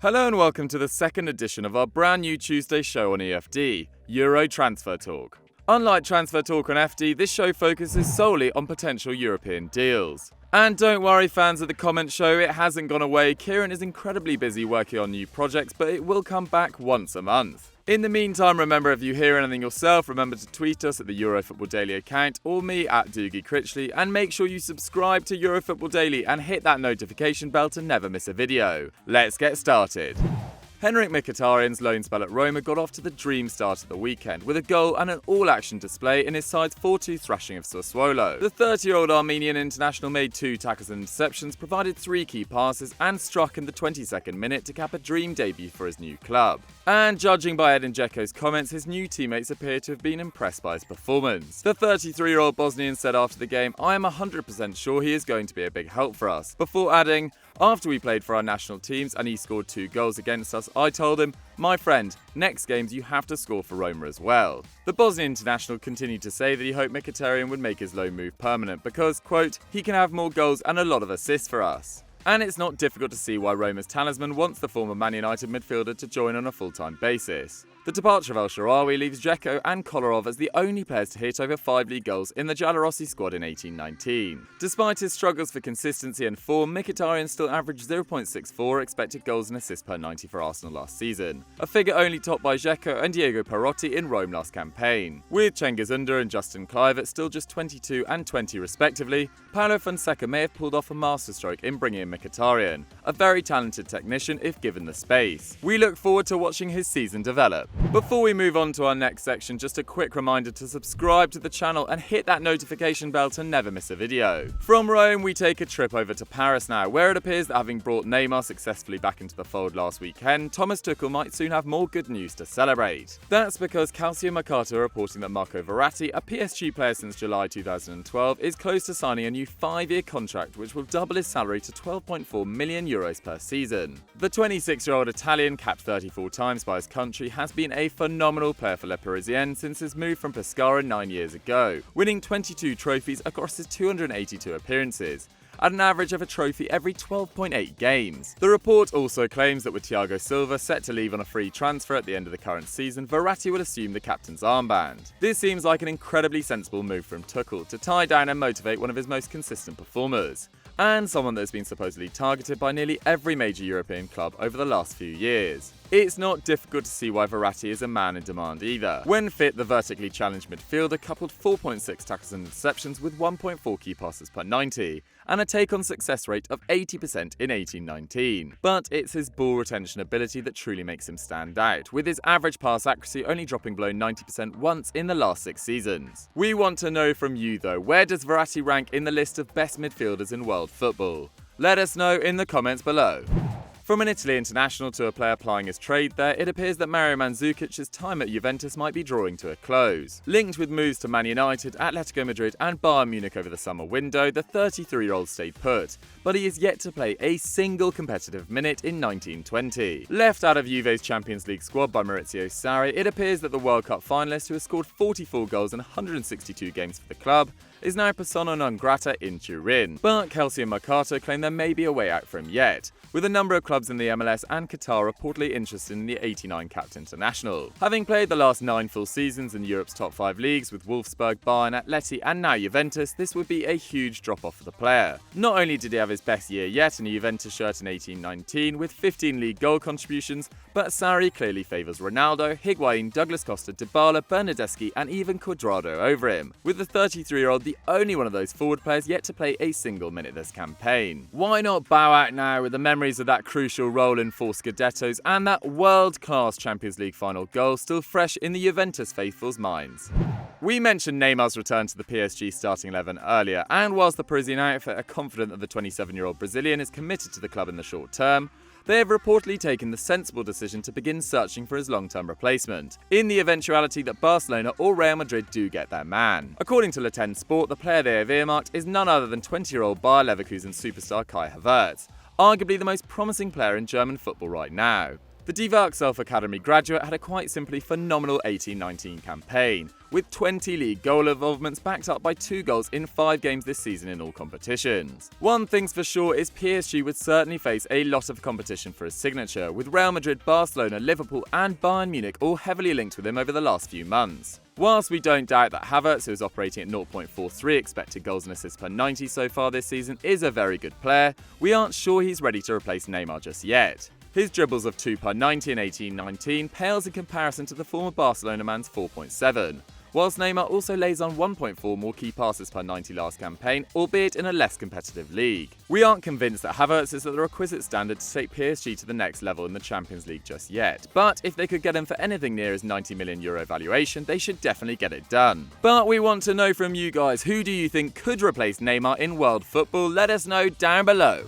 Hello and welcome to the second edition of our brand new Tuesday show on EFD, Euro Transfer Talk. Unlike Transfer Talk on FD, this show focuses solely on potential European deals. And don't worry fans of the comment show, it hasn't gone away. Kieran is incredibly busy working on new projects, but it will come back once a month. In the meantime, remember if you hear anything yourself, remember to tweet us at the Eurofootball Daily account or me at Doogie Critchley, and make sure you subscribe to Eurofootball Daily and hit that notification bell to never miss a video. Let's get started. Henrik Mkhitaryan's loan spell at Roma got off to the dream start at the weekend with a goal and an all-action display in his side's 4-2 thrashing of Sassuolo. The 30-year-old Armenian international made 2 tackles and interceptions, provided 3 key passes and struck in the 22nd minute to cap a dream debut for his new club. And judging by Edin Dzeko's comments, his new teammates appear to have been impressed by his performance. The 33-year-old Bosnian said after the game, "I am 100% sure he is going to be a big help for us," before adding, "After we played for our national teams and he scored 2 goals against us, I told him, my friend, next games you have to score for Roma as well." The Bosnian international continued to say that he hoped Mkhitaryan would make his loan move permanent because, quote, "he can have more goals and a lot of assists for us." And it's not difficult to see why Roma's talisman wants the former Man United midfielder to join on a full-time basis. The departure of Shaarawy leaves Dzeko and Kolarov as the only players to hit over 5 league goals in the Giallorossi squad in 18-19. Despite his struggles for consistency and form, Mkhitaryan still averaged 0.64 expected goals and assists per 90 for Arsenal last season, a figure only topped by Dzeko and Diego Perotti in Rome last campaign. With Cengiz Under and Justin Kluivert still just 22 and 20 respectively, Paulo Fonseca may have pulled off a masterstroke in bringing in Mkhitaryan, a very talented technician if given the space. We look forward to watching his season develop. Before we move on to our next section, just a quick reminder to subscribe to the channel and hit that notification bell to never miss a video. From Rome, we take a trip over to Paris now, where it appears that having brought Neymar successfully back into the fold last weekend, Thomas Tuchel might soon have more good news to celebrate. That's because Calcio Mercato are reporting that Marco Verratti, a PSG player since July 2012, is close to signing a new 5-year contract which will double his salary to €12.4 million per season. The 26-year-old Italian, capped 34 times by his country, has been a phenomenal player for Le Parisien since his move from Pescara 9 years ago, winning 22 trophies across his 282 appearances, at an average of a trophy every 12.8 games. The report also claims that with Thiago Silva set to leave on a free transfer at the end of the current season, Verratti will assume the captain's armband. This seems like an incredibly sensible move from Tuchel to tie down and motivate one of his most consistent performers, and someone that has been supposedly targeted by nearly every major European club over the last few years. It's not difficult to see why Verratti is a man in demand either. When fit, the vertically challenged midfielder coupled 4.6 tackles and interceptions with 1.4 key passes per 90, and a take-on success rate of 80% in 18-19. But it's his ball retention ability that truly makes him stand out, with his average pass accuracy only dropping below 90% once in the last 6 seasons. We want to know from you though, where does Verratti rank in the list of best midfielders in world football? Let us know in the comments below. From an Italy international to a player plying his trade there, it appears that Mario Mandzukic's time at Juventus might be drawing to a close. Linked with moves to Man United, Atletico Madrid and Bayern Munich over the summer window, the 33-year-old stayed put, but he is yet to play a single competitive minute in 1920. Left out of Juve's Champions League squad by Maurizio Sarri, it appears that the World Cup finalist, who has scored 44 goals in 162 games for the club, is now persona non grata in Turin. But Calcio Mercato claim there may be a way out for him yet, with a number of clubs in the MLS and Qatar reportedly interested in the 89 capped international. Having played the last 9 full seasons in Europe's top 5 leagues with Wolfsburg, Bayern, Atleti and now Juventus, this would be a huge drop-off for the player. Not only did he have his best year yet in a Juventus shirt in 18-19 with 15 league goal contributions, but Sarri clearly favours Ronaldo, Higuain, Douglas Costa, Dybala, Bernardeschi and even Cuadrado over him, with the 33-year-old the only one of those forward players yet to play a single minute this campaign. Why not bow out now with the memories of that crucial role in 4 Scudettos and that world-class Champions League final goal still fresh in the Juventus faithfuls' minds? We mentioned Neymar's return to the PSG starting 11 earlier, and whilst the Parisian outfit are confident that the 27-year-old Brazilian is committed to the club in the short term, they have reportedly taken the sensible decision to begin searching for his long-term replacement, in the eventuality that Barcelona or Real Madrid do get their man. According to Le Temps Sport, the player they have earmarked is none other than 20-year-old Bayer Leverkusen superstar Kai Havertz, arguably the most promising player in German football right now. The devout self-academy graduate had a quite simply phenomenal 18-19 campaign, with 20 league goal involvements backed up by 2 goals in 5 games this season in all competitions. One thing's for sure is PSG would certainly face a lot of competition for his signature, with Real Madrid, Barcelona, Liverpool and Bayern Munich all heavily linked with him over the last few months. Whilst we don't doubt that Havertz, who is operating at 0.43 expected goals and assists per 90 so far this season, is a very good player, we aren't sure he's ready to replace Neymar just yet. His dribbles of 2 per 90 in 18-19 pales in comparison to the former Barcelona man's 4.7, whilst Neymar also lays on 1.4 more key passes per 90 last campaign, albeit in a less competitive league. We aren't convinced that Havertz is at the requisite standard to take PSG to the next level in the Champions League just yet, but if they could get him for anything near his €90 million valuation, they should definitely get it done. But we want to know from you guys, who do you think could replace Neymar in world football? Let us know down below.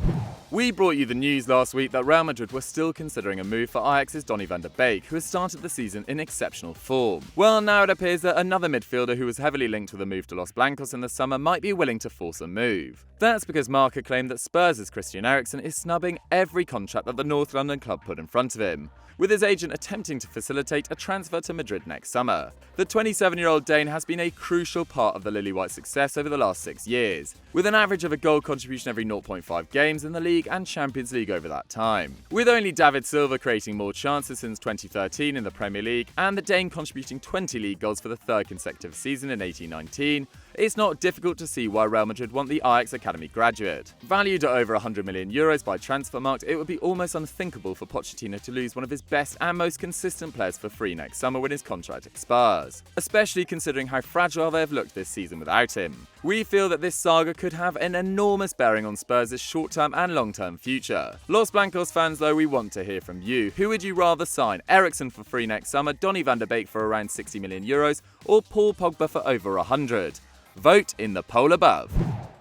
We brought you the news last week that Real Madrid were still considering a move for Ajax's Donny van de Beek, who has started the season in exceptional form. Well, now it appears that another midfielder who was heavily linked with a move to Los Blancos in the summer might be willing to force a move. That's because Marca claimed that Spurs' Christian Eriksen is snubbing every contract that the North London club put in front of him, with his agent attempting to facilitate a transfer to Madrid next summer. The 27-year-old Dane has been a crucial part of the Lily White success over the last 6 years, with an average of a goal contribution every 0.5 games in the league and Champions League over that time. With only David Silva creating more chances since 2013 in the Premier League and the Dane contributing 20 league goals for the 3rd consecutive season in 18-19, it's not difficult to see why Real Madrid want the Ajax Academy graduate. Valued at over €100 million by Transfermarkt, it would be almost unthinkable for Pochettino to lose one of his best and most consistent players for free next summer when his contract expires, especially considering how fragile they have looked this season without him. We feel that this saga could have an enormous bearing on Spurs' short-term and long-term future. Los Blancos fans though, we want to hear from you. Who would you rather sign? Eriksen for free next summer, Donny van de Beek for around €60 million, or Paul Pogba for over 100? Vote in the poll above.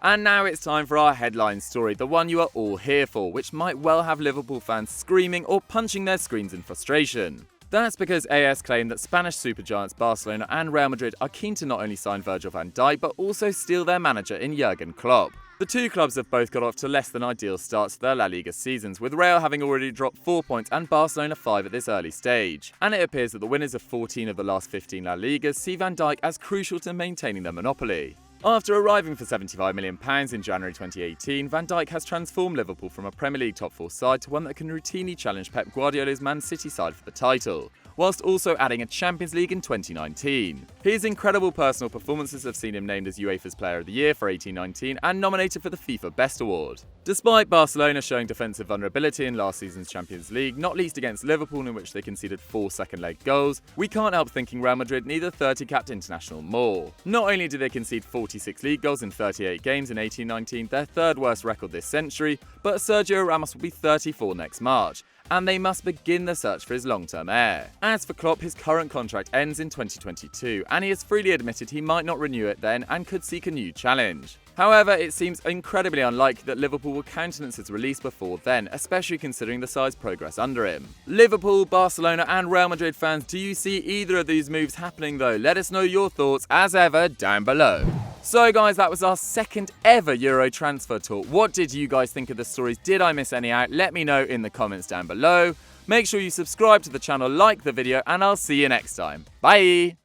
And now it's time for our headline story, the one you are all here for, which might well have Liverpool fans screaming or punching their screens in frustration. That's because AS claimed that Spanish supergiants Barcelona and Real Madrid are keen to not only sign Virgil van Dijk but also steal their manager in Jurgen Klopp. The two clubs have both got off to less than ideal starts to their La Liga seasons, with Real having already dropped 4 points and Barcelona 5 at this early stage. And it appears that the winners of 14 of the last 15 La Ligas see Van Dijk as crucial to maintaining their monopoly. After arriving for £75 million in January 2018, Van Dijk has transformed Liverpool from a Premier League top 4 side to one that can routinely challenge Pep Guardiola's Man City side for the title, whilst also adding a Champions League in 2019. His incredible personal performances have seen him named as UEFA's Player of the Year for 18-19 and nominated for the FIFA Best Award. Despite Barcelona showing defensive vulnerability in last season's Champions League, not least against Liverpool in which they conceded 4 second-leg goals, we can't help thinking Real Madrid need a 30-capped international more. Not only did they concede 46 league goals in 38 games in 18-19, their 3rd worst record this century, but Sergio Ramos will be 34 next March, and they must begin the search for his long-term heir. As for Klopp, his current contract ends in 2022, and he has freely admitted he might not renew it then and could seek a new challenge. However, it seems incredibly unlikely that Liverpool will countenance his release before then, especially considering the side's progress under him. Liverpool, Barcelona and Real Madrid fans, do you see either of these moves happening though? Let us know your thoughts as ever down below. So guys, that was our 2nd ever Euro transfer talk. What did you guys think of the stories? Did I miss any out? Let me know in the comments down below. Make sure you subscribe to the channel, like the video, and I'll see you next time. Bye!